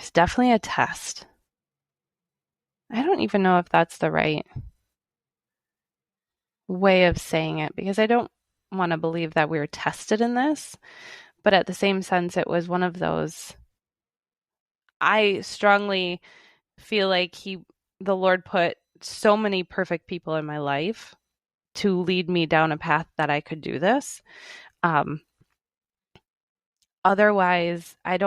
It's definitely a test. I don't even know if that's the right way of saying it because I don't want to believe that we were tested in this, but at the same sense, it was one of those. I strongly feel like the Lord put so many perfect people in my life to lead me down a path that I could do this. Um, Otherwise, I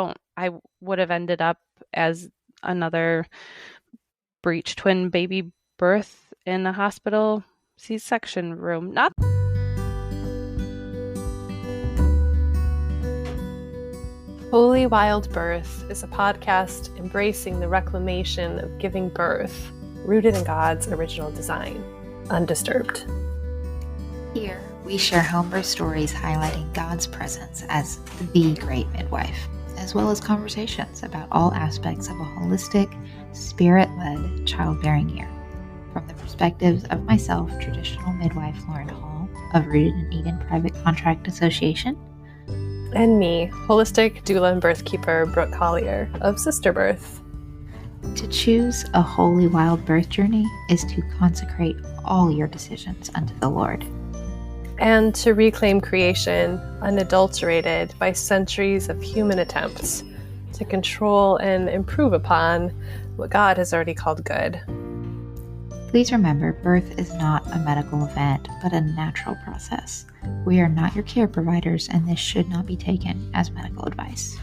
would have ended up as another breech twin baby birth in a hospital C-section room. Not Holy Wild Birth is a podcast embracing the reclamation of giving birth, rooted in God's original design, undisturbed. Here, we share homebirth stories highlighting God's presence as the great midwife, as well as conversations about all aspects of a holistic, spirit-led childbearing year. From the perspectives of myself, traditional midwife Lauren Hall of Rooted in Eden Private Contract Association, And me, holistic doula and birthkeeper Brooke Collier of Sister Birth. to choose a holy wild birth journey is to consecrate all your decisions unto the Lord. And to reclaim creation unadulterated by centuries of human attempts to control and improve upon what God has already called good. Please remember, birth is not a medical event, but a natural process. We are not your care providers, and this should not be taken as medical advice.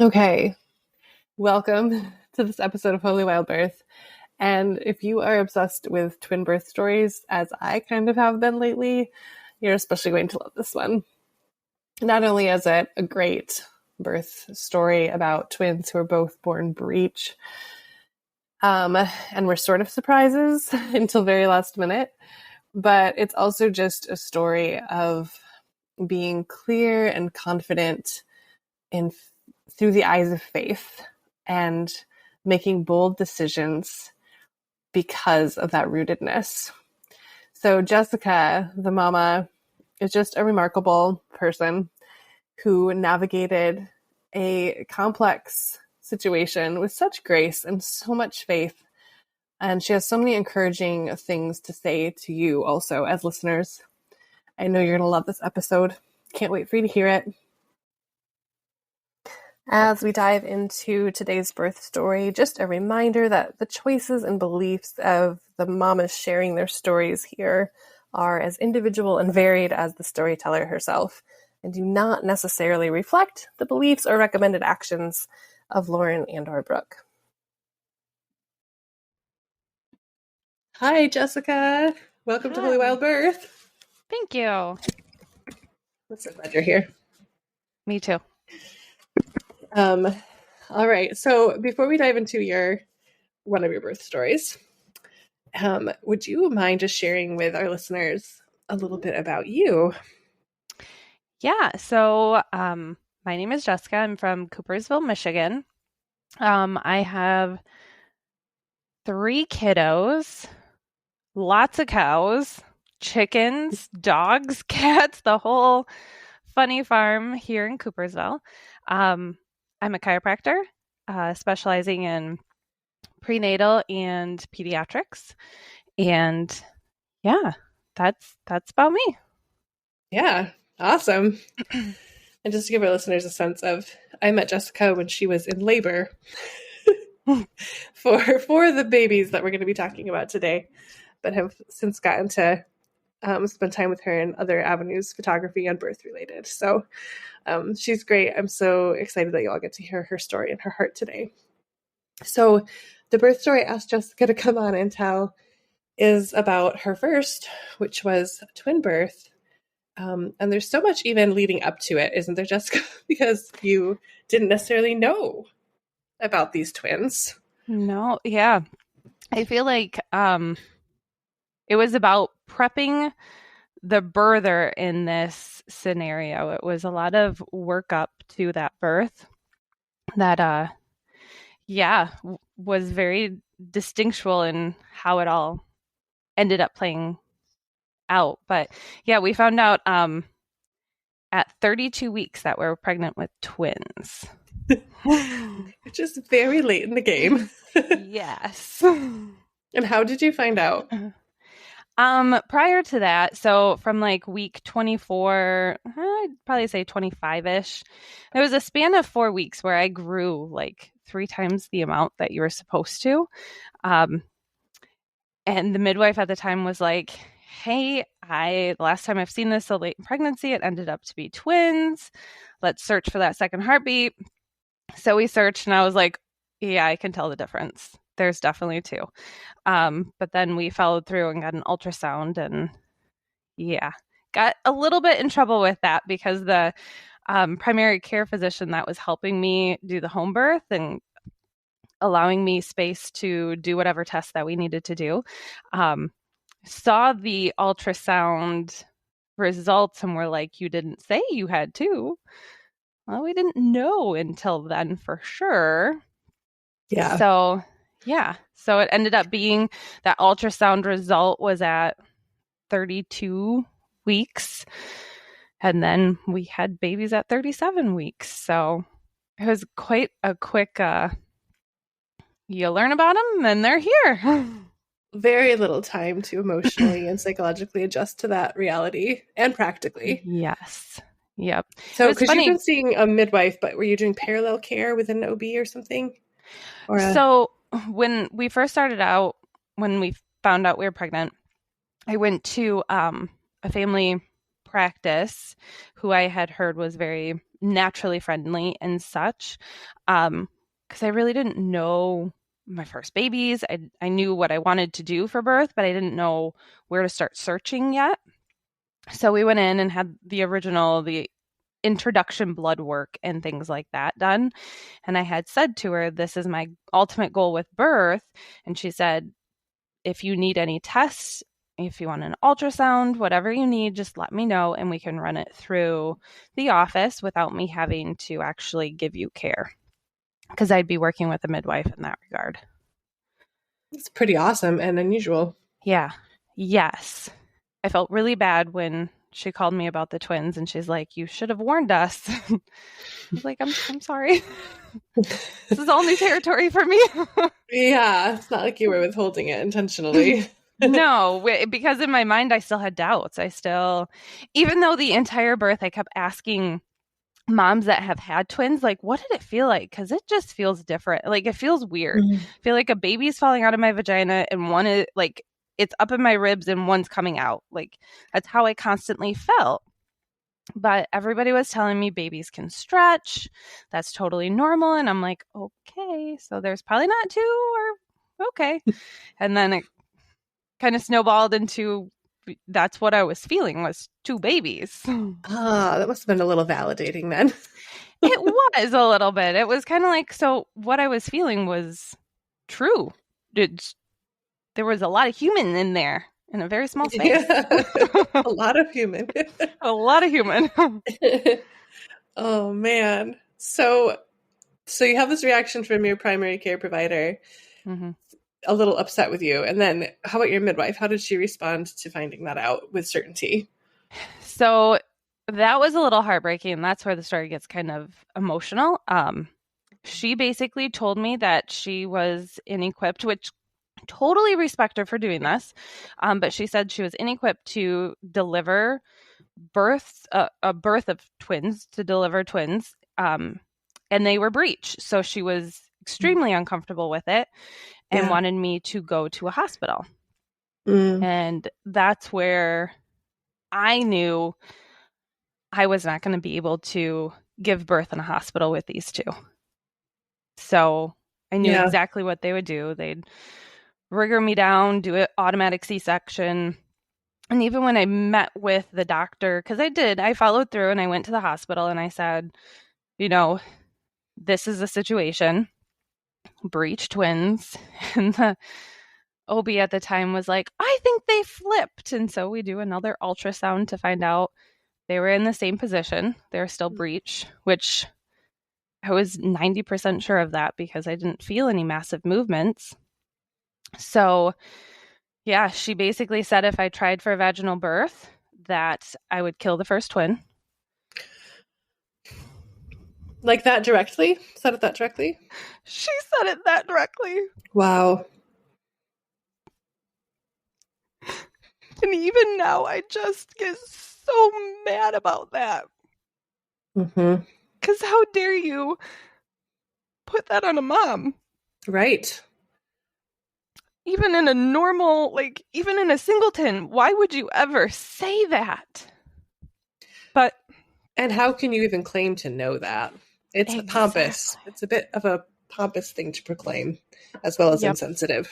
Okay, welcome to this episode of Holy Wild Birth. And if you are obsessed with twin birth stories, as I kind of have been lately, you're especially going to love this one. Not only is it a great birth story about twins who are both born breech, and were sort of surprises until very last minute, but it's also just a story of being clear and confident through the eyes of faith and making bold decisions because of that rootedness. So Jessica, the mama, is just a remarkable person who navigated a complex situation with such grace and so much faith. And she has so many encouraging things to say to you also as listeners. I know you're going to love this episode. Can't wait for you to hear it. As we dive into today's birth story, just a reminder that the choices and beliefs of the mamas sharing their stories here are as individual and varied as the storyteller herself, and do not necessarily reflect the beliefs or recommended actions of Lauren and or Brooke. Hi, Jessica. Welcome to Holy Wild Birth. Thank you. I'm so glad you're here. Me too. All right. So before we dive into one of your birth stories, would you mind just sharing with our listeners a little bit about you? Yeah. So, my name is Jessica. I'm from Coopersville, Michigan. I have 3 kiddos, lots of cows, chickens, dogs, cats, the whole funny farm here in Coopersville. I'm a chiropractor, specializing in prenatal and pediatrics. And yeah, that's about me. Yeah, awesome. And just to give our listeners a sense of, I met Jessica when she was in labor for the babies that we're going to be talking about today, but have since gotten to spend time with her in other avenues, photography and birth related. So she's great. I'm so excited that you all get to hear her story and her heart today. So the birth story I asked Jessica to come on and tell is about her first, which was a twin birth. And there's so much even leading up to it, isn't there, Jessica? Because you didn't necessarily know about these twins. No, yeah. I feel like it was about prepping the birther in this scenario. It was a lot of work up to that birth that was very distinctual in how it all ended up playing out. But yeah, we found out at 32 weeks that we were pregnant with twins. Which is very late in the game. Yes. And how did you find out? Prior to that, so from like week 24, I'd probably say 25-ish, there was a span of 4 weeks where I grew like 3 times the amount that you were supposed to. And the midwife at the time was like, hey, last time I've seen this so late in pregnancy, it ended up to be twins. Let's search for that second heartbeat. So we searched and I was like, yeah, I can tell the difference. There's definitely two. But then we followed through and got an ultrasound and yeah, got a little bit in trouble with that because the primary care physician that was helping me do the home birth and allowing me space to do whatever tests that we needed to do, saw the ultrasound results and were like, you didn't say you had two. Well, we didn't know until then for sure. Yeah. So, yeah. So it ended up being that ultrasound result was at 32 weeks. And then we had babies at 37 weeks. So it was quite a quick, you learn about them and they're here. Very little time to emotionally and psychologically adjust to that reality and practically. Yes. Yep. So, because you've been seeing a midwife, but were you doing parallel care with an OB or something? So when we first started out, when we found out we were pregnant, I went to a family practice who I had heard was very naturally friendly and such, because I really didn't know my first babies. I knew what I wanted to do for birth, but I didn't know where to start searching yet. So we went in and had the introduction blood work and things like that done. And I had said to her, this is my ultimate goal with birth. And she said, if you need any tests, if you want an ultrasound, whatever you need, just let me know and we can run it through the office without me having to actually give you care. Because I'd be working with a midwife in that regard. It's pretty awesome and unusual. Yeah. Yes. I felt really bad when she called me about the twins and she's like, you should have warned us. I was like, I'm sorry. This is all new territory for me. Yeah. It's not like you were withholding it intentionally. No, because in my mind, I still had doubts. Even though the entire birth, I kept asking moms that have had twins, like, what did it feel like? Because it just feels different. Like, it feels weird. I feel like a baby's falling out of my vagina and one is like, it's up in my ribs and one's coming out. Like, that's how I constantly felt. But everybody was telling me babies can stretch. That's totally normal. And I'm like, okay, so there's probably not two or okay. And then it kind of snowballed into that's what I was feeling was two babies. That must have been a little validating then. It was a little bit. It was kind of like, so what I was feeling was true. There was a lot of human in there in a very small space. Yeah. A lot of human. A lot of human. Oh, man. So you have this reaction from your primary care provider, a little upset with you. And then how about your midwife? How did she respond to finding that out with certainty? So that was a little heartbreaking. That's where the story gets kind of emotional. She basically told me that she was inequipped, which totally respect her for doing this. But she said she was inequipped to deliver a birth of twins, to deliver twins. And they were breech. So she was extremely uncomfortable with it and wanted me to go to a hospital. And that's where I knew I was not going to be able to give birth in a hospital with these two. So I knew exactly what they would do. They'd rigor me down, do an automatic C-section. And even when I met with the doctor, because I followed through and I went to the hospital and I said, this is the situation. Breech twins. And the OB at the time was like, I think they flipped. And so we do another ultrasound to find out they were in the same position. They're still breech, which I was 90% sure of that because I didn't feel any massive movements. So Yeah, she basically said if I tried for a vaginal birth, that I would kill the first twin. Like that directly? Said it that directly? She said it that directly. Wow. And even now, I just get so mad about that. Mm-hmm. Because how dare you put that on a mom? Right. Even in a normal, like, even in a singleton, why would you ever say that? But. And how can you even claim to know that? It's pompous. It's a bit of a pompous thing to proclaim, as well as insensitive.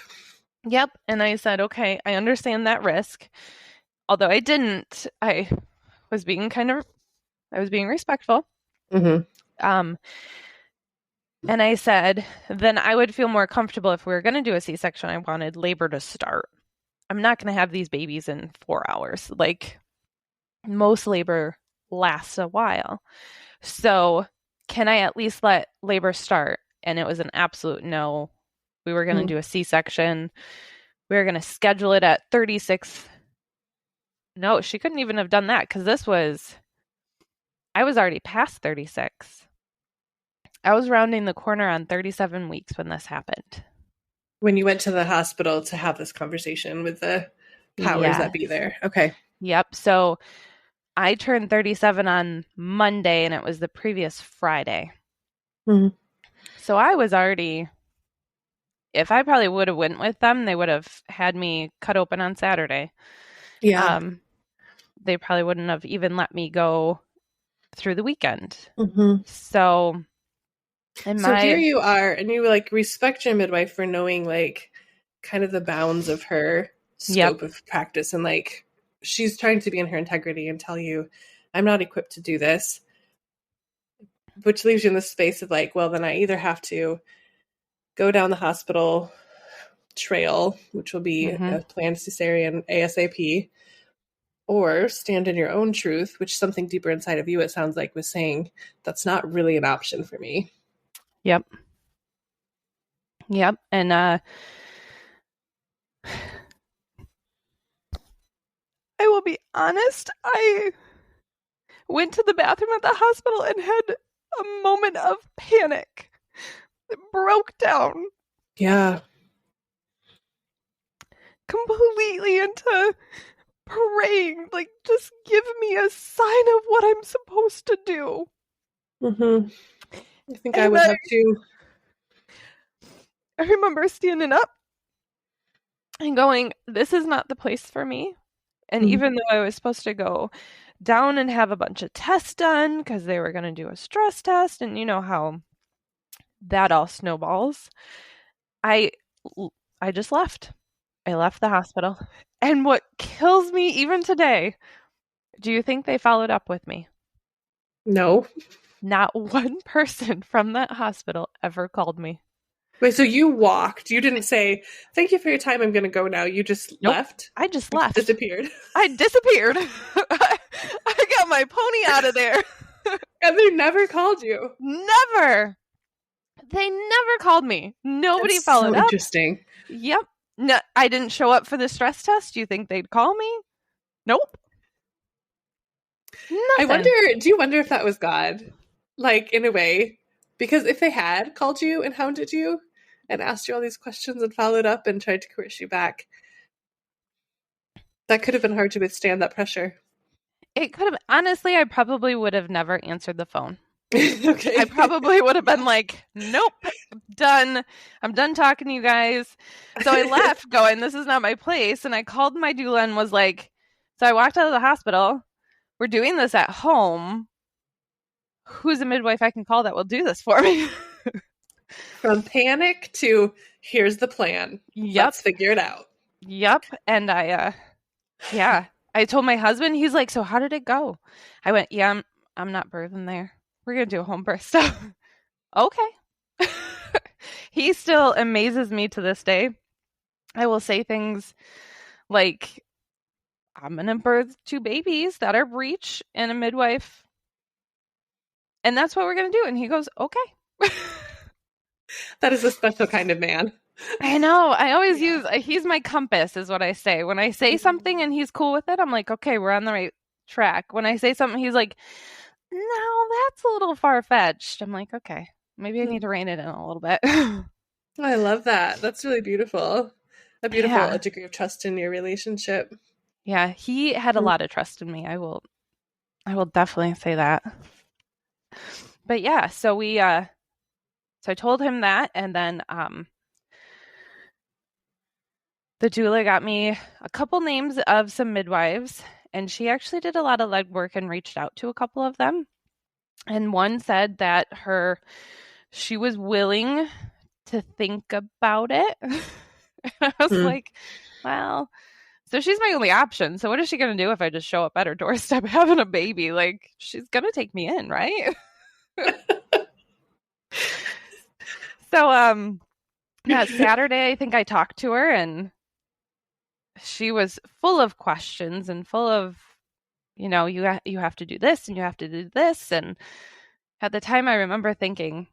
Yep. And I said, okay, I understand that risk. Although I didn't, I was being respectful. Mm-hmm. And I said, then I would feel more comfortable if we were going to do a C-section. I wanted labor to start. I'm not going to have these babies in 4 hours. Like, most labor lasts a while. So can I at least let labor start? And it was an absolute no. We were going to do a C-section. We were going to schedule it at 36. No, she couldn't even have done that because I was already past 36. I was rounding the corner on 37 weeks when this happened. When you went to the hospital to have this conversation with the powers that be there. Okay. Yep. So I turned 37 on Monday, and it was the previous Friday. Mm-hmm. So I was already, if I probably would have went with them, they would have had me cut open on Saturday. Yeah. They probably wouldn't have even let me go through the weekend. Mm-hmm. So here you are, and you like respect your midwife for knowing like kind of the bounds of her scope of practice, and like she's trying to be in her integrity and tell you, I'm not equipped to do this, which leaves you in the space of like, well, then I either have to go down the hospital trail, which will be a planned cesarean ASAP, or stand in your own truth, which something deeper inside of you, it sounds like, was saying that's not really an option for me. Yep. And I will be honest, I went to the bathroom at the hospital and had a moment of panic. It broke down. Yeah. Completely into praying, like, just give me a sign of what I'm supposed to do. Mm-hmm. I think I would have to. I remember standing up and going, this is not the place for me. And even though I was supposed to go down and have a bunch of tests done because they were going to do a stress test, and you know how that all snowballs, I just left. I left the hospital. And what kills me even today, do you think they followed up with me? No. Not one person from that hospital ever called me. Wait, so you walked. You didn't say, thank you for your time, I'm going to go now. You just left? I just left. Disappeared. I disappeared. I got my pony out of there. And they never called you? Never. They never called me. Nobody followed up. Interesting. Yep. No, I didn't show up for the stress test. Do you think they'd call me? Nope. Nothing. Do you wonder if that was God? Like, in a way? Because if they had called you and hounded you and asked you all these questions and followed up and tried to coerce you back, that could have been hard to withstand, that pressure. It could have. Honestly, I probably would have never answered the phone. Okay. I probably would have been like, nope, done. I'm done talking to you guys. So I left going, this is not my place. And I called my doula and was like, so I walked out of the hospital. We're doing this at home. Who's a midwife I can call that will do this for me? From panic to here's the plan. Yep. Let's figure it out. Yep. And I told my husband, he's like, so how did it go? I went, yeah, I'm not birthing there. We're going to do a home birth stuff. Okay. He still amazes me to this day. I will say things like, I'm going to birth 2 babies that are breech and a midwife. And that's what we're going to do. And he goes, okay. That is a special kind of man. I know. I always he's my compass, is what I say. When I say something and he's cool with it, I'm like, okay, we're on the right track. When I say something, he's like, no, that's a little far-fetched. I'm like, okay, maybe I need to rein it in a little bit. I love that. That's really beautiful. A beautiful Yeah. degree of trust in your relationship. Yeah, he had a lot of trust in me. I will definitely say that. But yeah, so I told him that, and then the doula got me a couple names of some midwives, and she actually did a lot of legwork and reached out to a couple of them. And one said that she was willing to think about it. I was like, well, so she's my only option. So what is she going to do if I just show up at her doorstep having a baby? Like, she's going to take me in, right? So that Saturday, I think I talked to her, and she was full of questions and full of, you have to do this and you have to do this. And at the time, I remember thinking,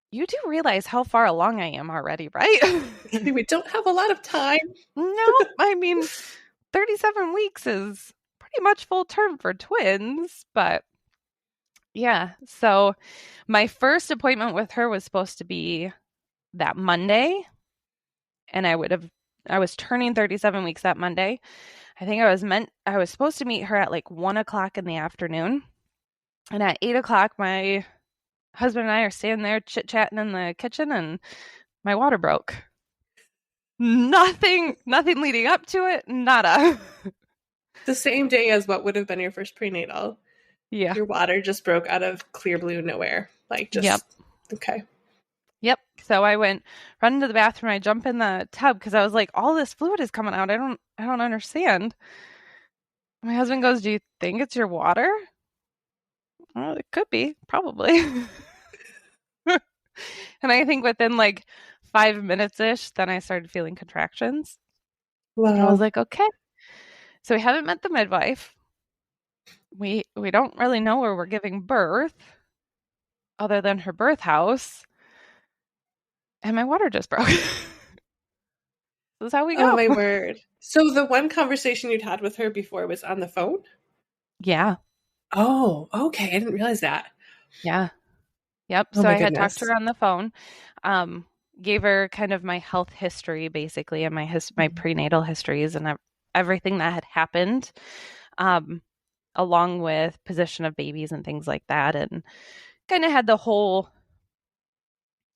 you do realize how far along I am already, right? We don't have a lot of time. No, I mean, 37 weeks is pretty much full term for twins, but yeah. So my first appointment with her was supposed to be that Monday, and I was turning 37 weeks that Monday. I think I was supposed to meet her at like 1 o'clock in the afternoon. And at 8 o'clock, my husband and I are standing there chit-chatting in the kitchen, and my water broke. Nothing leading up to it, nada. The same day as what would have been your first prenatal. Yeah. Your water just broke out of clear blue nowhere. Like, just, yep. Okay. Yep. So I went run to the bathroom. I jump in the tub because I was like, all this fluid is coming out. I don't understand. My husband goes, do you think it's your water? Well, it could be, probably. And I think within like 5 minutes-ish, then I started feeling contractions. Wow. I was like, okay. So we haven't met the midwife. We don't really know where we're giving birth other than her birth house. And my water just broke. This is how we go. Oh, my word. So the one conversation you'd had with her before was on the phone? Yeah. Oh, okay. I didn't realize that. Yeah. Yep. Oh, so my I had goodness. talked to her on the phone, gave her kind of my health history, basically, and my prenatal histories and everything that had happened, along with position of babies and things like that, and kind of had the whole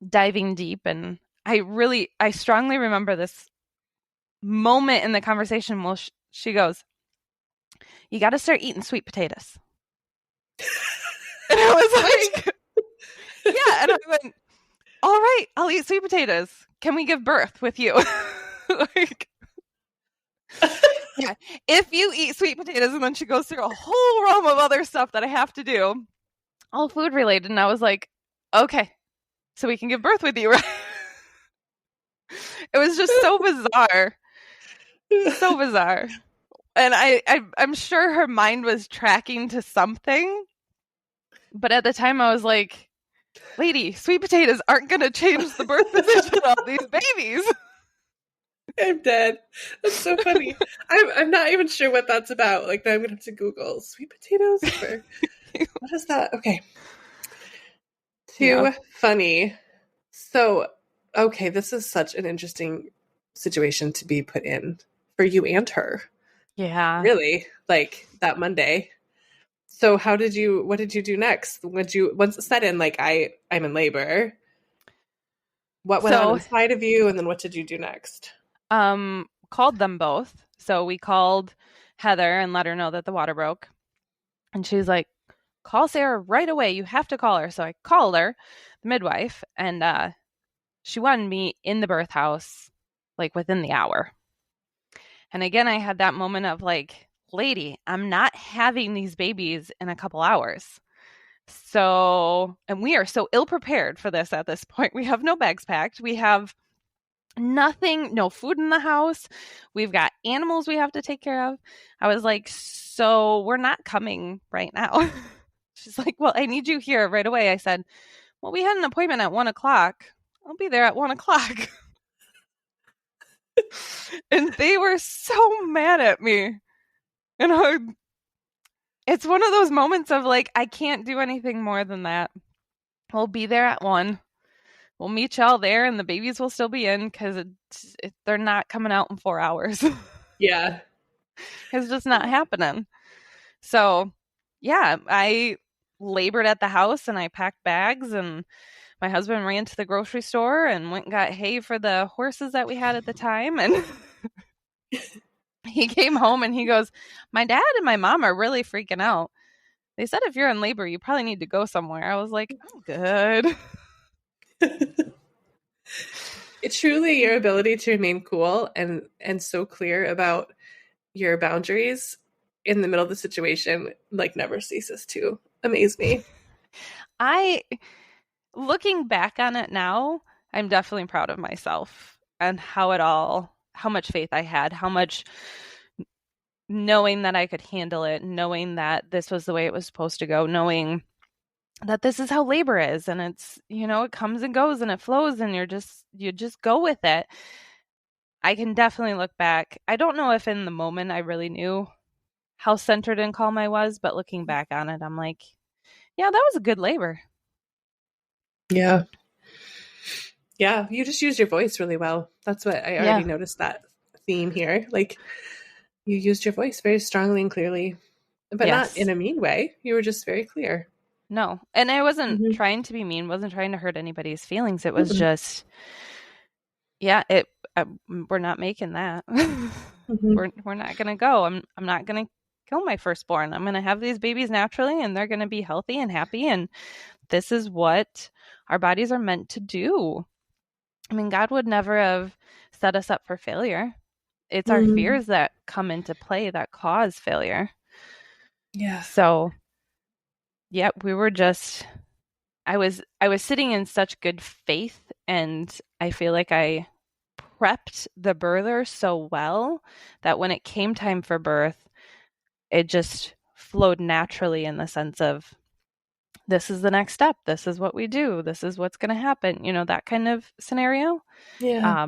diving deep. And I strongly remember this moment in the conversation. Well, she goes, "You got to start eating sweet potatoes." And I was like, yeah. And I went, all right, I'll eat sweet potatoes. Can we give birth with you? Like, yeah, if you eat sweet potatoes. And then she goes through a whole realm of other stuff that I have to do, all food related. And I was like, okay, so we can give birth with you, right? It was just so bizarre. So bizarre. And I'm sure her mind was tracking to something. But at the time I was like, lady, sweet potatoes aren't going to change the birth position of these babies. I'm dead. That's so funny. I'm not even sure what that's about. Like, now I'm going to have to Google sweet potatoes. What is that? Okay. Too funny. So, okay, this is such an interesting situation to be put in for you and her. Yeah. Really? Like, that Monday. So what did you do next? Once it set in, like, I'm in labor, what went on inside of you, and then what did you do next? Called them both. So we called Heather and let her know that the water broke. And she's like, call Sarah right away. You have to call her. So I called her, the midwife, and she wanted me in the birth house like within the hour. And again, I had that moment of like, lady, I'm not having these babies in a couple hours. So, and we are so ill prepared for this at this point. We have no bags packed. We have nothing, no food in the house. We've got animals we have to take care of. I was like, so we're not coming right now. She's like, well, I need you here right away. I said, well, we had an appointment at 1 o'clock. I'll be there at 1 o'clock. And they were so mad at me. And it's one of those moments of like, I can't do anything more than that. We'll be there at 1. We'll meet y'all there, and the babies will still be in because they're not coming out in 4 hours. Yeah. It's just not happening. So, yeah, I labored at the house and I packed bags, and my husband ran to the grocery store and went and got hay for the horses that we had at the time. And he came home and he goes, my dad and my mom are really freaking out. They said if you're in labor, you probably need to go somewhere. I was like, I'm good. It's truly your ability to remain cool and so clear about your boundaries in the middle of the situation, like, never ceases to amaze me. Looking back on it now, I'm definitely proud of myself and how much faith I had, how much knowing that I could handle it, knowing that this was the way it was supposed to go, knowing that this is how labor is, and it's, it comes and goes and it flows, and you just go with it. I can definitely look back. I don't know if in the moment I really knew how centered and calm I was, but looking back on it, I'm like, yeah, that was a good labor. Yeah. Yeah, you just use your voice really well. That's what I already noticed, that theme here. Like, you used your voice very strongly and clearly, but not in a mean way. You were just very clear. No. And I wasn't trying to be mean, wasn't trying to hurt anybody's feelings. It was just, we're not making that. We're not going to go. I'm not going to kill my firstborn. I'm going to have these babies naturally, and they're going to be healthy and happy. And this is what our bodies are meant to do. I mean, God would never have set us up for failure. It's our fears that come into play that cause failure. Yeah. So, we were just, I was sitting in such good faith, and I feel like I prepped the birther so well that when it came time for birth, it just flowed naturally, in the sense of, this is the next step. This is what we do. This is what's going to happen. That kind of scenario. Yeah.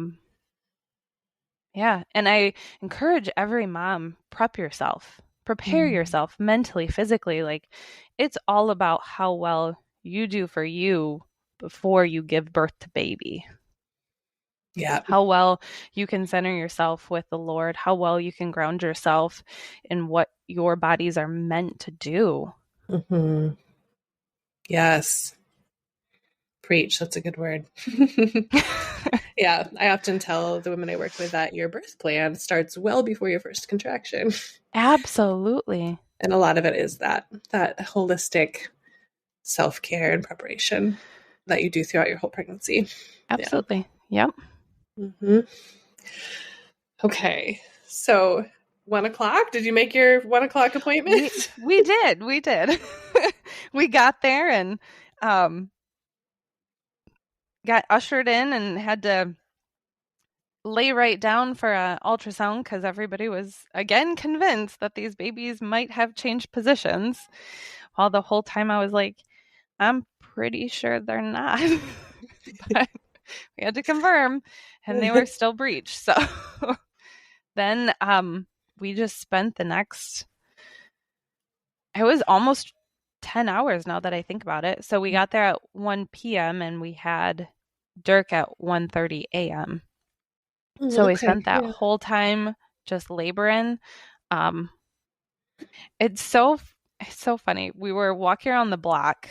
Yeah. And I encourage every mom, prep yourself, prepare yourself mentally, physically. Like, it's all about how well you do for you before you give birth to baby. Yeah. How well you can center yourself with the Lord, how well you can ground yourself in what your bodies are meant to do. Yes. Preach. That's a good word. Yeah. I often tell the women I work with that your birth plan starts well before your first contraction. Absolutely. And a lot of it is that holistic self-care and preparation that you do throughout your whole pregnancy. Absolutely. Yeah. Yep. Okay. So 1 o'clock, did you make your 1 o'clock appointment? We did. We got there and got ushered in and had to lay right down for an ultrasound because everybody was again convinced that these babies might have changed positions. While the whole time I was like, I'm pretty sure they're not. But we had to confirm, and they were still breech. So then we just spent the next, it was almost 10 hours now that I think about it. So we got there at 1 p.m. and we had Dirk at 1:30 a.m. So we spent that whole time just laboring. It's so funny. We were walking around the block,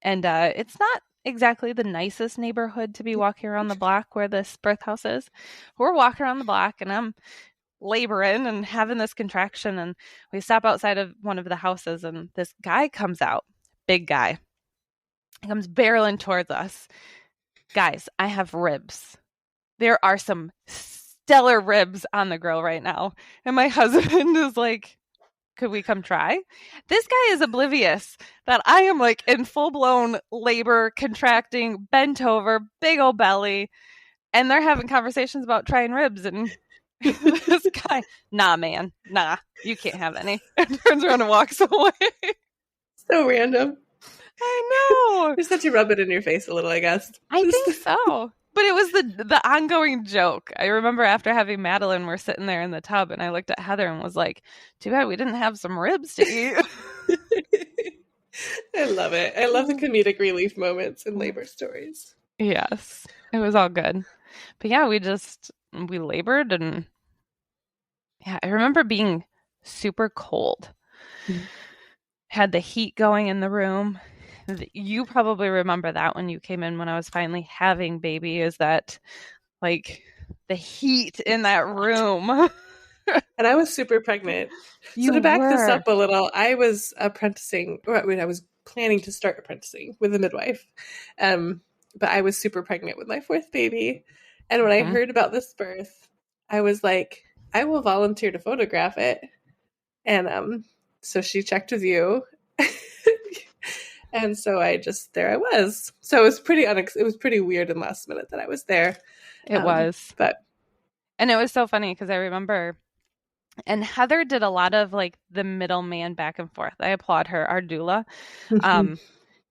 and it's not exactly the nicest neighborhood to be walking around the block where this birth house is. We're walking around the block, and I'm laboring and having this contraction, and we stop outside of one of the houses, and this guy comes out, big guy. He comes barreling towards us. Guys, I have ribs. There are some stellar ribs on the grill right now. And my husband is like, could we come try? This guy is oblivious that I am like in full-blown labor, contracting, bent over, big old belly. And they're having conversations about trying ribs. And this guy, nah, man, nah, you can't have any. And turns around and walks away. So random. I know. Just that you rub it in your face a little, I guess. I think so. But it was the ongoing joke. I remember after having Madeline, we're sitting there in the tub, and I looked at Heather and was like, "Too bad we didn't have some ribs to eat." I love it. I love the comedic relief moments in labor stories. Yes, it was all good. But yeah, we labored, and yeah, I remember being super cold. Had the heat going in the room. You probably remember that when you came in when I was finally having baby, is that like the heat in that room. And I was super pregnant. So to back this up a little, I was apprenticing, or I was planning to start apprenticing with a midwife. But I was super pregnant with my fourth baby. And when I heard about this birth, I was like, I will volunteer to photograph it. And so she checked with you. And so there I was. So it was pretty weird and last minute that I was there. It was. And it was so funny because I remember, and Heather did a lot of like the middleman back and forth. I applaud her, our doula.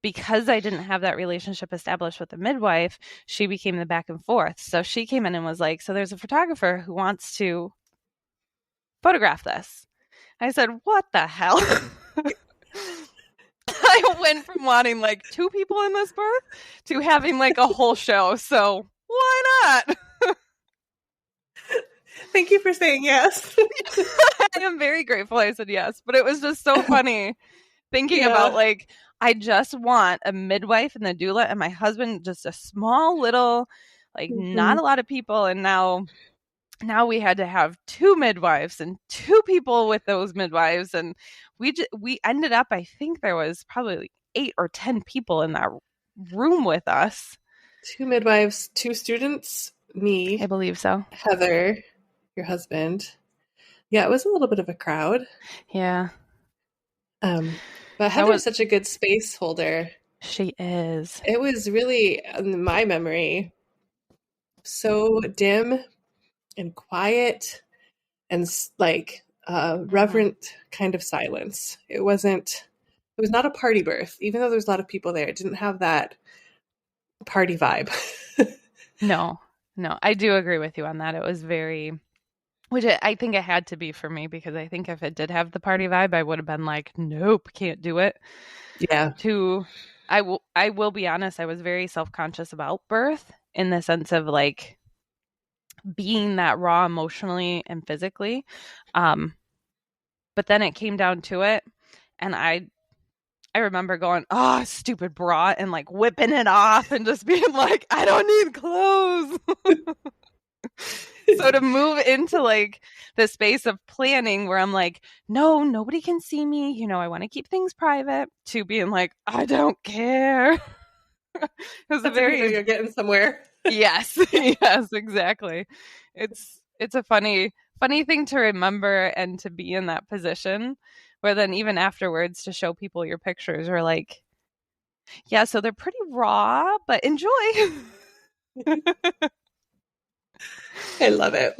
Because I didn't have that relationship established with the midwife, she became the back and forth. So she came in and was like, so there's a photographer who wants to photograph this. I said, what the hell? I went from wanting like 2 people in this birth to having like a whole show. So why not? Thank you for saying yes. I am very grateful I said yes. But it was just so funny thinking about like, I just want a midwife and the doula and my husband, just a small little, like not a lot of people. And now we had to have 2 midwives and 2 people with those midwives. And we ended up, I think there was probably like 8 or 10 people in that room with us. 2 midwives, 2 students, me. I believe so. Heather, your husband. Yeah, it was a little bit of a crowd. Yeah. But Heather's such a good space holder. She is. It was really, in my memory, so dim and quiet and like reverent kind of silence. It was not a party birth, even though there's a lot of people there. It didn't have that party vibe. No, I do agree with you on that. It was very, which I think it had to be for me, because I think if it did have the party vibe, I would have been like, nope, can't do it. Yeah. I will be honest, I was very self-conscious about birth in the sense of like being that raw emotionally and physically. But then it came down to it, and I remember going, oh, stupid bra, and like whipping it off and just being like, I don't need clothes. So to move into like the space of planning where I'm like, no, nobody can see me. You know, I want to keep things private, to being like, I don't care. It was you're getting somewhere. Yes. Yes, exactly. It's a funny thing to remember and to be in that position where then even afterwards to show people your pictures are like, yeah, so they're pretty raw, but enjoy. I love it.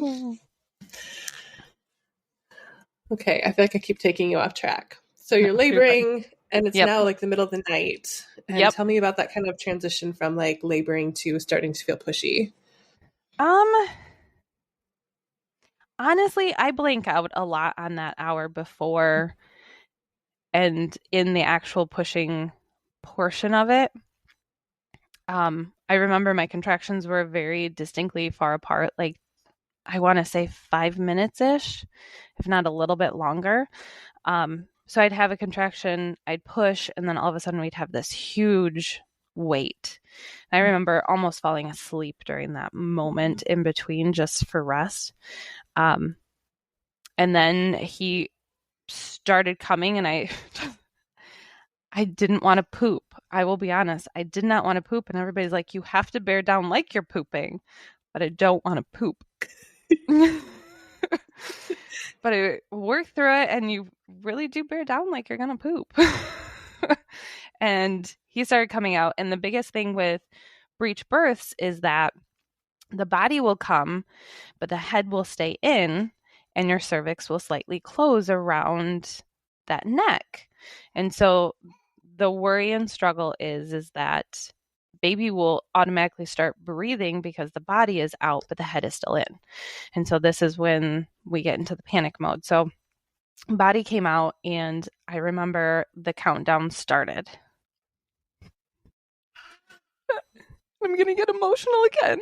Okay, I feel like I keep taking you off track. So you're laboring, and it's now like the middle of the night. And tell me about that kind of transition from like laboring to starting to feel pushy. Honestly, I blank out a lot on that hour before and in the actual pushing portion of it. I remember my contractions were very distinctly far apart, like I want to say 5 minutes-ish, if not a little bit longer. So I'd have a contraction, I'd push, and then all of a sudden we'd have this huge weight. I remember almost falling asleep during that moment in between just for rest. And then he started coming, and I didn't want to poop. I will be honest. I did not want to poop. And everybody's like, you have to bear down like you're pooping. But I don't want to poop. But I worked through it, and you really do bear down like you're going to poop. And he started coming out. And the biggest thing with breech births is that the body will come, but the head will stay in, and your cervix will slightly close around that neck. And so the worry and struggle is that baby will automatically start breathing because the body is out, but the head is still in. And so this is when we get into the panic mode. So body came out, and I remember the countdown started. I'm going to get emotional again.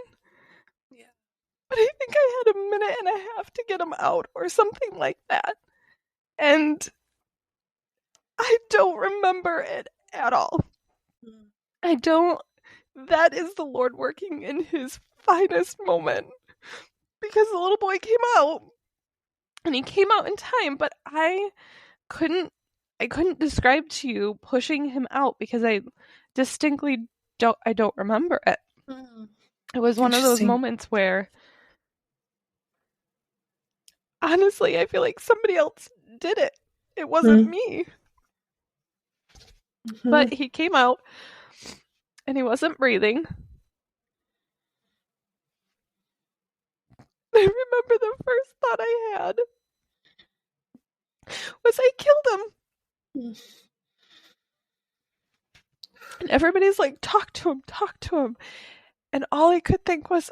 Yeah. But I think I had a minute and a half to get him out or something like that. And I don't remember it at all. I don't. That is the Lord working in his finest moment. Because the little boy came out, and he came out in time, but I couldn't describe to you pushing him out because I distinctly don't remember it. It was one of those moments where honestly I feel like somebody else did it. It wasn't me. But he came out and he wasn't breathing. I remember the first thought I had was I killed him. And everybody's like, talk to him. And all I could think was,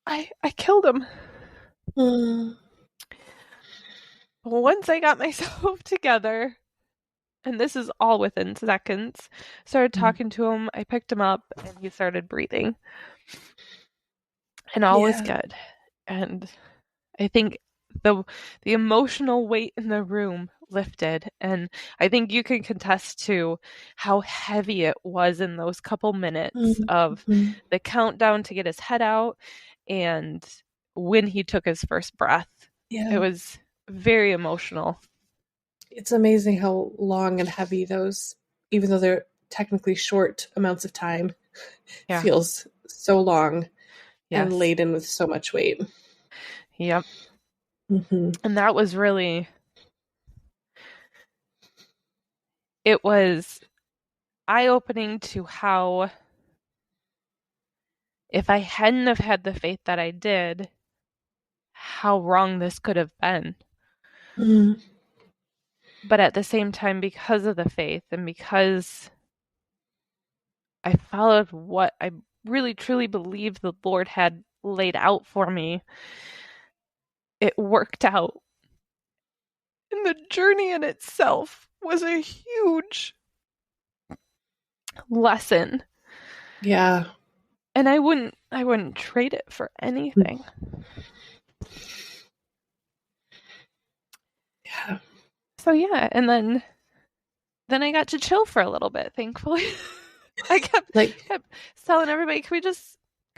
I killed him. Once I got myself together, and this is all within seconds, started talking to him, I picked him up, and he started breathing. And all was good. And I think the emotional weight in the room lifted, and I think you can contest to how heavy it was in those couple minutes of the countdown to get his head out and when he took his first breath. It was very emotional. It's amazing how long and heavy those, even though they're technically short amounts of time, feels so long and laden with so much weight. Yep. And that was really, it was eye-opening to how, if I hadn't have had the faith that I did, how wrong this could have been. But at the same time, because of the faith and because I followed what I really truly believed the Lord had laid out for me, it worked out. And the journey in itself was a huge lesson. Yeah. And I wouldn't trade it for anything. Yeah. So yeah, and then I got to chill for a little bit, thankfully. I kept telling everybody, can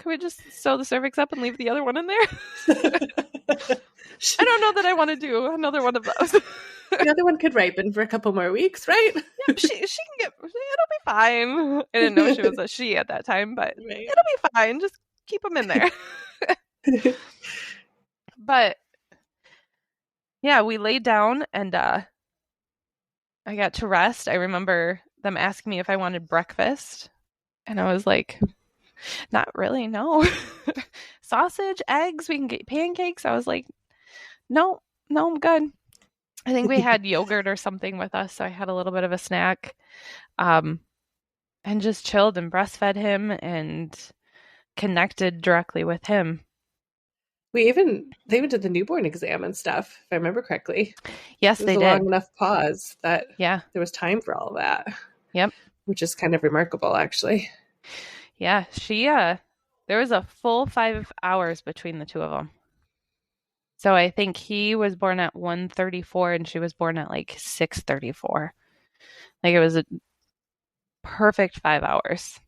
we just sew the cervix up and leave the other one in there? I don't know that I want to do another one of those. The other one could ripen for a couple more weeks, right? Yeah, she can it'll be fine. I didn't know she was a she at that time, but it'll be fine. Just keep them in there. But yeah, we laid down and I got to rest. I remember them asking me if I wanted breakfast, and I was like, not really, no. Sausage, eggs, we can get pancakes. I was like, no, I'm good. I think we had yogurt or something with us, so I had a little bit of a snack, and just chilled and breastfed him and connected directly with him. They even did the newborn exam and stuff, if I remember correctly. Yes, they did. It was a long enough pause that there was time for all of that. Yep. Which is kind of remarkable, actually. Yeah, there was a full 5 hours between the two of them. So I think he was born at 1:34 and she was born at like 6:34. Like it was a perfect 5 hours.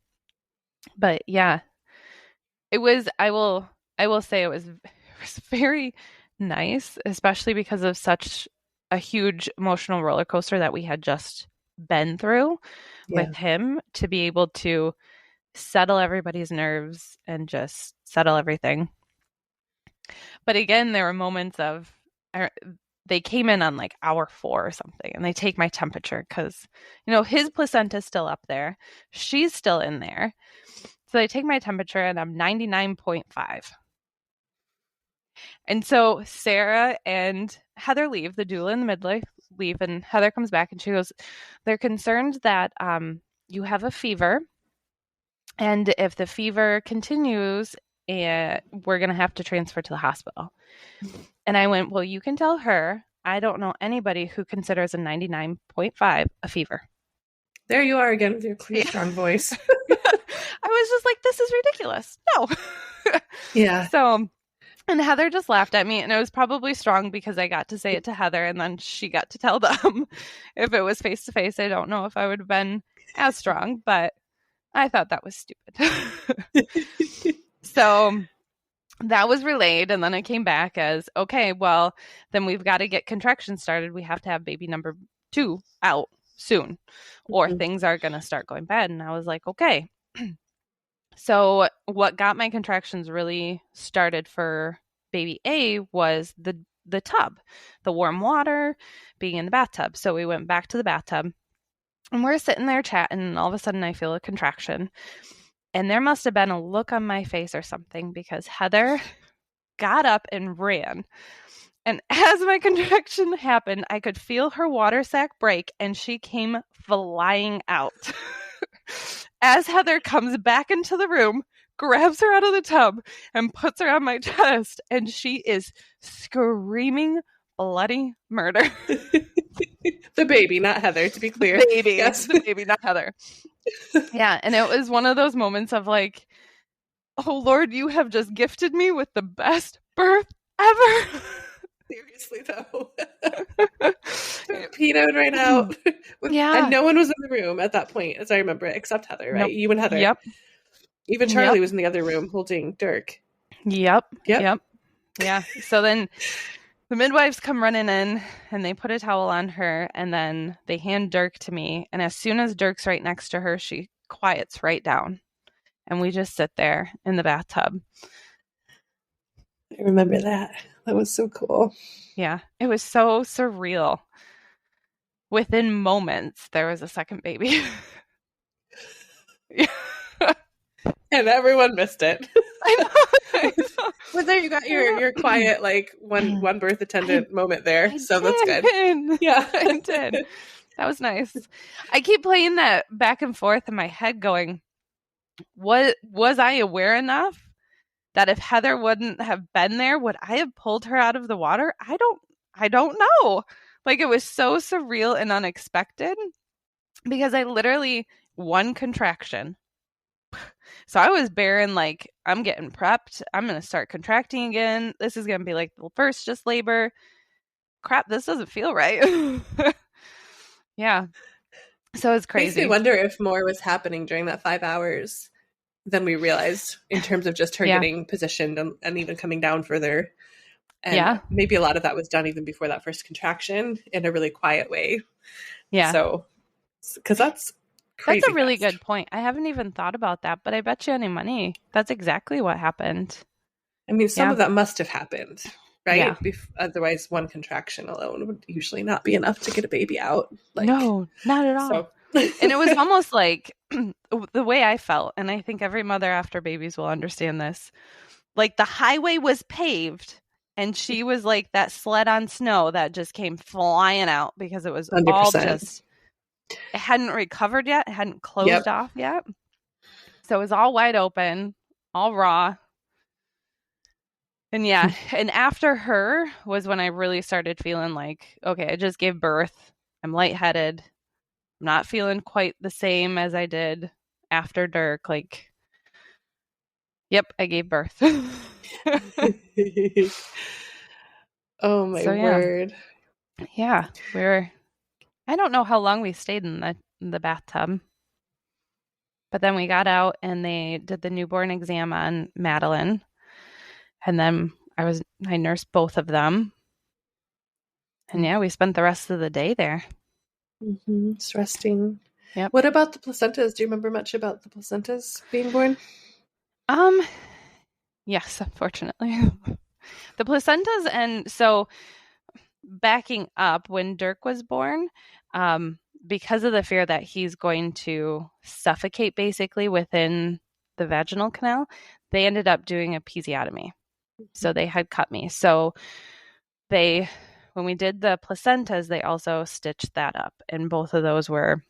But yeah, it was, I will say it was very nice, especially because of such a huge emotional roller coaster that we had just been through with him, to be able to settle everybody's nerves and just settle everything. But again, there were moments of, they came in on like hour 4 or something, and they take my temperature because, his placenta is still up there. She's still in there. So they take my temperature and I'm 99.5. And so Sarah and Heather leave, the doula and the midwife leave, and Heather comes back and she goes, they're concerned that you have a fever And if the fever continues, we're going to have to transfer to the hospital. And I went, well, you can tell her I don't know anybody who considers a 99.5 a fever. There you are again with your clear, strong voice. I was just like, this is ridiculous. No. Yeah. So, and Heather just laughed at me, and it was probably strong because I got to say it to Heather, and then she got to tell them. If it was face to face, I don't know if I would have been as strong, but I thought that was stupid. So that was relayed, and then it came back as, okay, well, then we've got to get contractions started. We have to have baby number 2 out soon, or things are going to start going bad. And I was like, okay. So what got my contractions really started for baby A was the tub, the warm water, being in the bathtub. So we went back to the bathtub, and we're sitting there chatting, and all of a sudden I feel a contraction. And there must have been a look on my face or something, because Heather got up and ran. And as my contraction happened, I could feel her water sac break, and she came flying out. As Heather comes back into the room, grabs her out of the tub, and puts her on my chest, and she is screaming bloody murder. The baby, not Heather, to be clear. The baby, yes. The baby, not Heather. Yeah, and it was one of those moments of like, oh Lord, you have just gifted me with the best birth ever. Seriously, though. Peed right out. Yeah. And no one was in the room at that point, as I remember it, except Heather, right? Nope. You and Heather. Yep. Even Charlie was in the other room holding Dirk. Yep. Yeah. So then the midwives come running in, and they put a towel on her, and then they hand Dirk to me. And as soon as Dirk's right next to her, she quiets right down. And we just sit there in the bathtub. I remember that. That was so cool. Yeah, it was so surreal. Within moments, there was a second baby. And everyone missed it. I know. But there you got your quiet, like, one birth attendant moment there. That's good. Yeah, I did. That was nice. I keep playing that back and forth in my head going, what was I aware enough that if Heather wouldn't have been there, would I have pulled her out of the water? I don't know. Like, it was so surreal and unexpected, because I literally, one contraction. So I was bearing, like, I'm getting prepped. I'm going to start contracting again. This is going to be like the first just labor. Crap, this doesn't feel right. Yeah. So it's crazy. Makes me wonder if more was happening during that 5 hours than we realized, in terms of just her getting positioned and even coming down further. And maybe a lot of that was done even before that first contraction in a really quiet way. Yeah. So, because that's crazy. That's a really good point. I haven't even thought about that, but I bet you any money that's exactly what happened. I mean, some of that must have happened, right? Yeah. Otherwise, one contraction alone would usually not be enough to get a baby out. Like, no, not at all. So. And it was almost like the way I felt, and I think every mother after babies will understand this, like the highway was paved, and she was like that sled on snow that just came flying out, because it was 100%. All just, it hadn't recovered yet. It hadn't closed off yet. So it was all wide open, all raw. And and after her was when I really started feeling like, okay, I just gave birth. I'm lightheaded. I'm not feeling quite the same as I did after Dirk. Like, yep, I gave birth. Oh my word. Yeah, I don't know how long we stayed in the bathtub. But then we got out, and they did the newborn exam on Madeline. And then I nursed both of them. And we spent the rest of the day there. Mm-hmm. Just resting. Yep. What about the placentas? Do you remember much about the placentas being born? Yes, unfortunately. The placentas, and so backing up, when Dirk was born, because of the fear that he's going to suffocate basically within the vaginal canal, they ended up doing a episiotomy. So they had cut me. So when we did the placentas, they also stitched that up. And both of those were,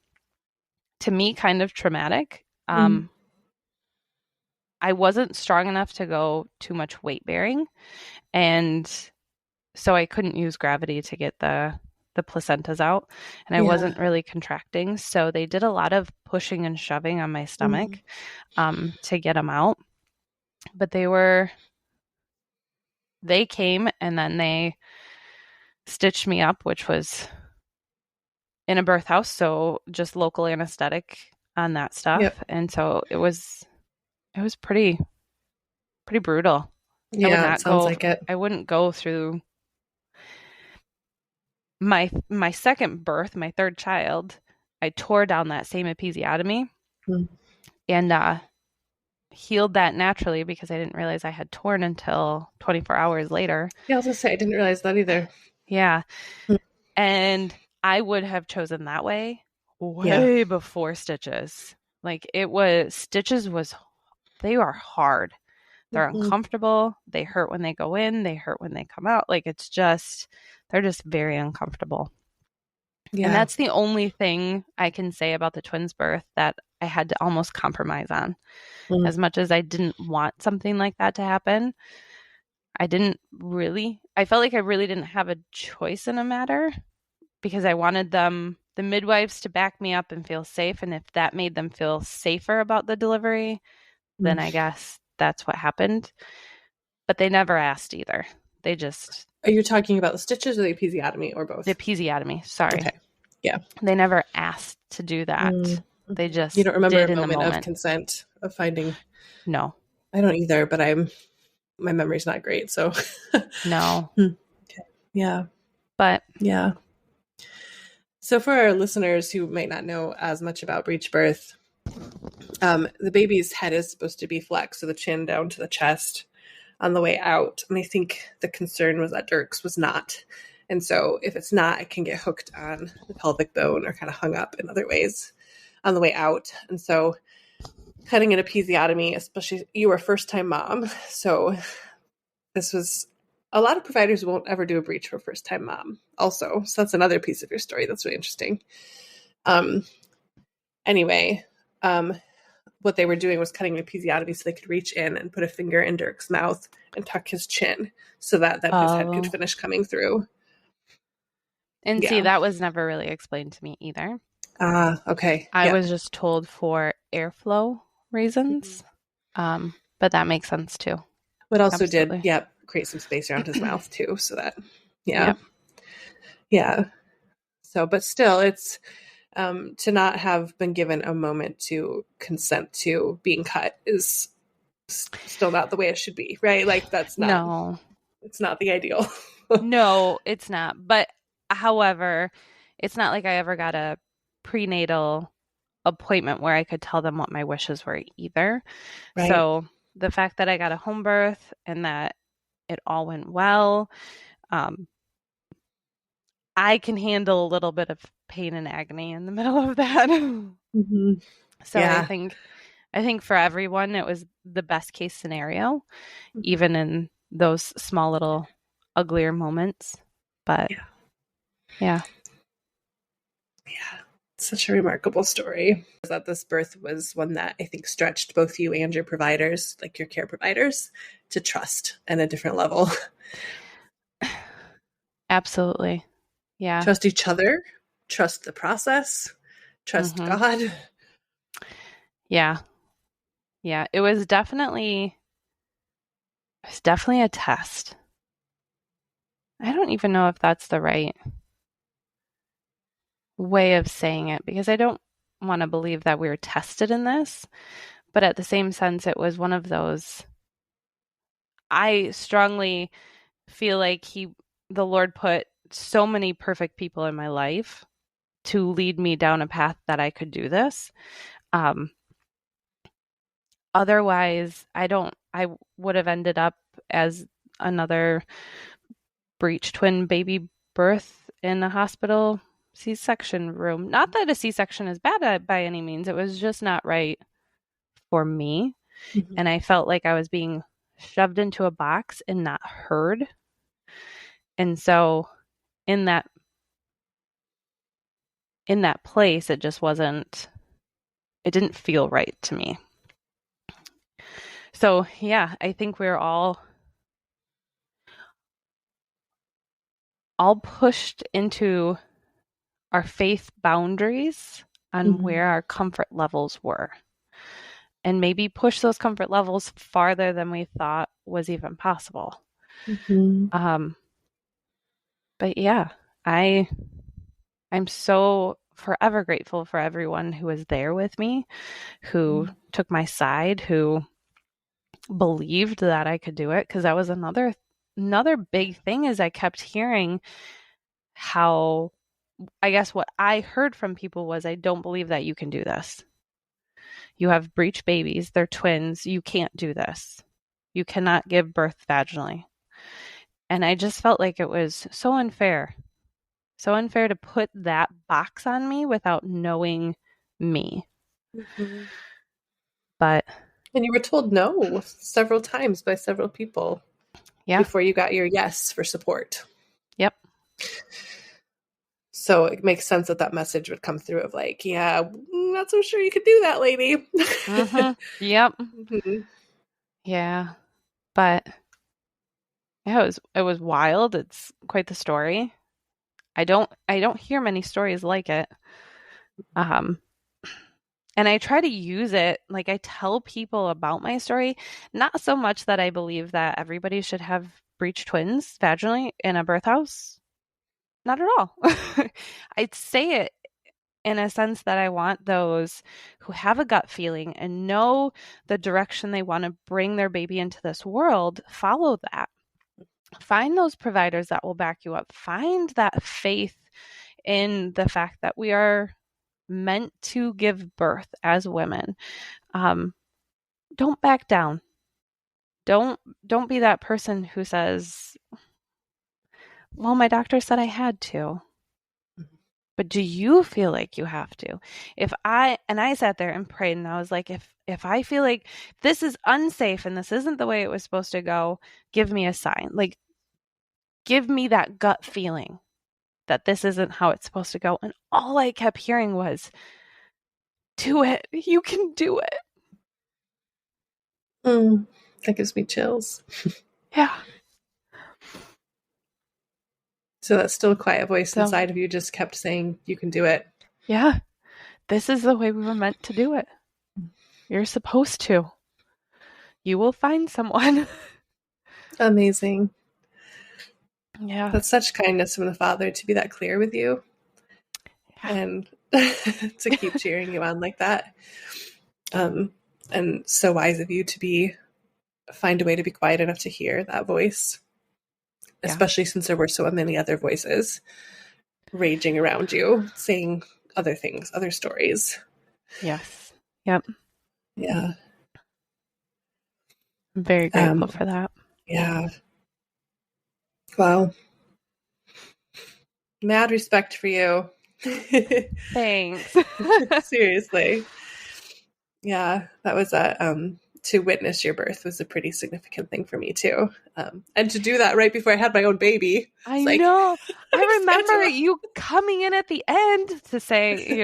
to me, kind of traumatic. I wasn't strong enough to go too much weight bearing. And so I couldn't use gravity to get the placentas out, and I Yeah. wasn't really contracting. So they did a lot of pushing and shoving on my stomach to get them out. But they came and then they stitched me up, which was in a birth house, so just local anesthetic on that stuff. Yep. And so it was pretty brutal. Yeah, it sounds like it. I wouldn't go through my second birth, my third child. I tore down that same episiotomy Mm. and healed that naturally because I didn't realize I had torn until 24 hours later. Yeah, I was gonna say I didn't realize that either. Yeah. Mm. And I would have chosen that way way before stitches. Like stitches they are hard. They're uncomfortable. They hurt when they go in. They hurt when they come out. Like they're just very uncomfortable. Yeah. And that's the only thing I can say about the twins' birth that I had to almost compromise on. As much as I didn't want something like that to happen, I felt like I really didn't have a choice in a matter because I wanted the midwives to back me up and feel safe. And if that made them feel safer about the delivery, then I guess that's what happened. But they never asked either. They just... Are you talking about the stitches or the episiotomy or both? The episiotomy, sorry. Okay. Yeah. They never asked to do that. They just You don't remember did a in the moment moment. of consent, of finding... No. I don't either, but my memory's not great, so... No. Okay. Yeah. But... Yeah. So for our listeners who might not know as much about breech birth, the baby's head is supposed to be flexed, so the chin down to the chest on the way out. And I think the concern was that Dirk's was not. And so if it's not, it can get hooked on the pelvic bone or kind of hung up in other ways on the way out. And so cutting an episiotomy, especially you were a first-time mom. So this was... A lot of providers won't ever do a breech for a first-time mom also. So that's another piece of your story that's really interesting. Anyway, what they were doing was cutting an episiotomy so they could reach in and put a finger in Dirk's mouth and tuck his chin so that his head could finish coming through. And see, that was never really explained to me either. Okay. I was just told for airflow reasons. But that makes sense too. But also did, create some space around his mouth too. So that, Yeah. So, but still, it's to not have been given a moment to consent to being cut is still not the way it should be, right? Like that's not, no, it's not the ideal. No, it's not. But however, it's not like I ever got a prenatal appointment where I could tell them what my wishes were either. Right. So the fact that I got a home birth and that it all went well, I can handle a little bit of pain and agony in the middle of that. So I think for everyone, it was the best case scenario, even in those small little uglier moments. But yeah. Such a remarkable story. That this birth was one that I think stretched both you and your providers, like your care providers, to trust at a different level. Absolutely. Yeah. Trust each other, trust the process, trust God. Yeah. Yeah. It was definitely a test. I don't even know if that's the right way of saying it because I don't want to believe that we were tested in this, but at the same sense, it was one of those. I strongly feel like the Lord put so many perfect people in my life to lead me down a path that I could do this. Otherwise, I would have ended up as another breech twin baby birth in a hospital C-section room. Not that a C-section is bad by any means. It was just not right for me. And I felt like I was being shoved into a box and not heard. And so in that place, it didn't feel right to me. So, yeah, I think we're all pushed into our faith boundaries on where our comfort levels were, and maybe push those comfort levels farther than we thought was even possible. Mm-hmm. But yeah, I'm so forever grateful for everyone who was there with me, who took my side, who believed that I could do it, because that was another big thing is I kept hearing how, I guess what I heard from people was, I don't believe that you can do this. You have breech babies, they're twins, you can't do this. You cannot give birth vaginally. And I just felt like it was so unfair. So unfair to put that box on me without knowing me. Mm-hmm. But And you were told no several times by several people before you got your yes for support. Yep. So it makes sense that message would come through of like, yeah, I'm not so sure you could do that, lady. Mm-hmm. Yep. Mm-hmm. Yeah. But yeah, it was wild. It's quite the story. I don't hear many stories like it. And I try to use it, like I tell people about my story, not so much that I believe that everybody should have breech twins vaginally in a birth house. Not at all. I'd say it in a sense that I want those who have a gut feeling and know the direction they want to bring their baby into this world, follow that. Find those providers that will back you up. Find that faith in the fact that we are meant to give birth as women. Don't back down. Don't be that person who says, well, my doctor said I had to. But do you feel like you have to? I sat there and prayed, and I was like, if I feel like this is unsafe and this isn't the way it was supposed to go, give me a sign. Like, give me that gut feeling that this isn't how it's supposed to go. And all I kept hearing was, do it. You can do it. That gives me chills. Yeah. So that still quiet voice inside of you just kept saying, you can do it. Yeah. This is the way we were meant to do it. You're supposed to. You will find someone. Amazing. Yeah. That's such kindness from the Father to be that clear with you. Yeah. And to keep cheering you on like that. And so wise of you to find a way to be quiet enough to hear that voice. Yeah. Especially since there were so many other voices raging around you, saying other things, other stories. Yes. Yep. Yeah. I'm very grateful for that. Yeah. Wow. Mad respect for you. Thanks. Seriously. Yeah, that was to witness your birth was a pretty significant thing for me too. And to do that right before I had my own baby. I know. I remember you coming in at the end to say,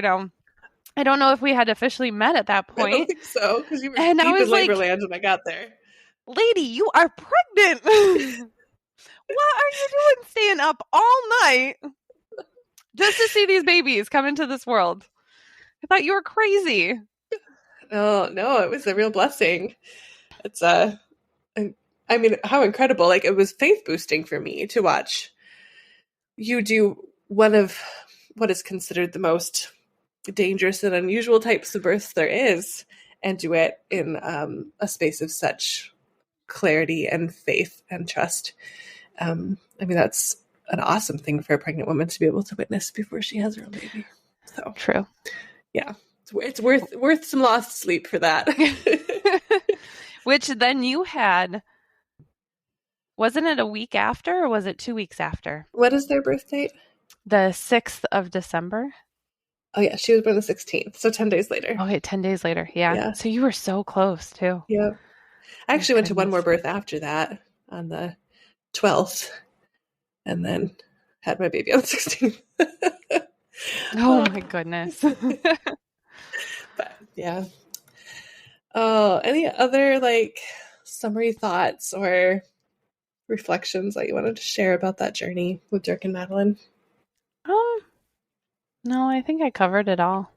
I don't know if we had officially met at that point. I don't think so, because you were deep in labor land when I got there. Lady, you are pregnant. What are you doing staying up all night just to see these babies come into this world? I thought you were crazy. Oh, no, it was a real blessing. It's I mean, how incredible. Like, it was faith boosting for me to watch you do one of what is considered the most dangerous and unusual types of births there is, and do it in a space of such clarity and faith and trust. I mean, that's an awesome thing for a pregnant woman to be able to witness before she has her own baby. So true. Yeah. It's worth some lost sleep for that. Which then you had, wasn't it a week after or was it 2 weeks after? What is their birth date? The 6th of December. Oh yeah, she was born the 16th, so 10 days later. Okay, 10 days later. Yeah. So you were so close too. Yeah. I actually went to one more birth after that on the 12th, and then had my baby on the 16th. Oh my goodness. But yeah. Oh, any other summary thoughts or reflections that you wanted to share about that journey with Dirk and Madeline? No, I think I covered it all.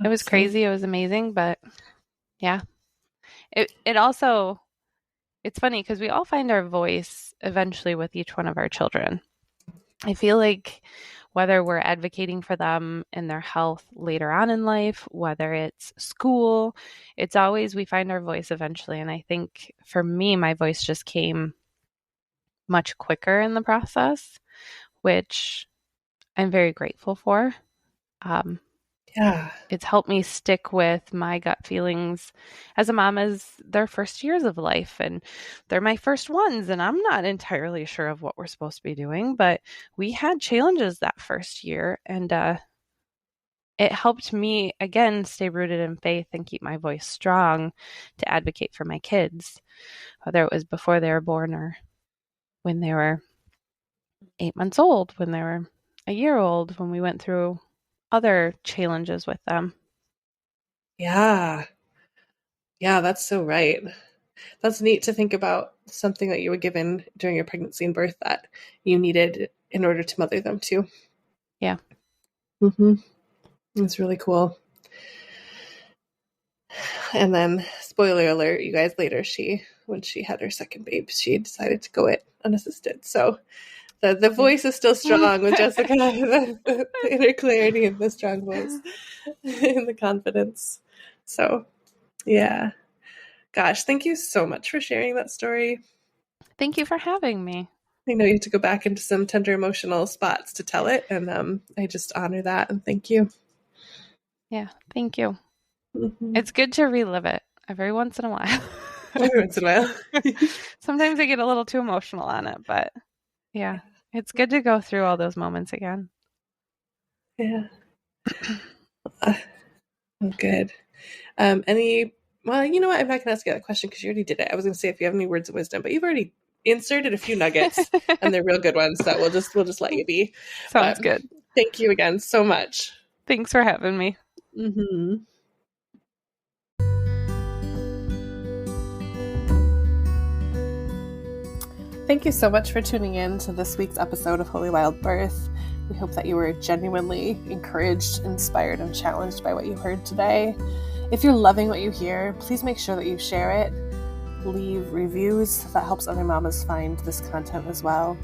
It was Awesome. crazy. It was amazing, but yeah. It also, it's funny because we all find our voice eventually with each one of our children. I feel like whether we're advocating for them in their health later on in life, whether it's school, it's always we find our voice eventually. And I think for me, my voice just came much quicker in the process, which I'm very grateful for. Yeah. It's helped me stick with my gut feelings as a mom as their first years of life. And they're my first ones. And I'm not entirely sure of what we're supposed to be doing, but we had challenges that first year. And it helped me, again, stay rooted in faith and keep my voice strong to advocate for my kids, whether it was before they were born or when they were 8 months old, when they were a year old, when we went through other challenges with them. Yeah. Yeah, that's so right. That's neat to think about something that you were given during your pregnancy and birth that you needed in order to mother them too. Yeah. Mm-hmm. It's really cool. And then, spoiler alert, you guys, later when she had her second babe, she decided to go it unassisted. So the voice is still strong with Jessica, the inner clarity and the strong voice and the confidence. So, yeah. Gosh, thank you so much for sharing that story. Thank you for having me. I know you have to go back into some tender emotional spots to tell it, and I just honor that and thank you. Yeah, thank you. Mm-hmm. It's good to relive it every once in a while. Every once in a while. Sometimes I get a little too emotional on it, but yeah, it's good to go through all those moments again. Yeah. Oh, good. Well, you know what? I'm not going to ask you that question because you already did it. I was going to say if you have any words of wisdom, but you've already inserted a few nuggets and they're real good ones. So we'll just let you be. Sounds good. Thank you again so much. Thanks for having me. Mm-hmm. Thank you so much for tuning in to this week's episode of Holy Wild Birth. We hope that you were genuinely encouraged, inspired, and challenged by what you heard today. If you're loving what you hear, please make sure that you share it. Leave reviews. That helps other mamas find this content as well.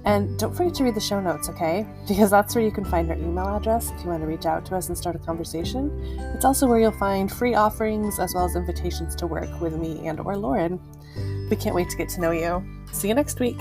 And don't forget to read the show notes, okay? Because that's where you can find our email address if you want to reach out to us and start a conversation. It's also where you'll find free offerings as well as invitations to work with me and or Lauren. We can't wait to get to know you. See you next week.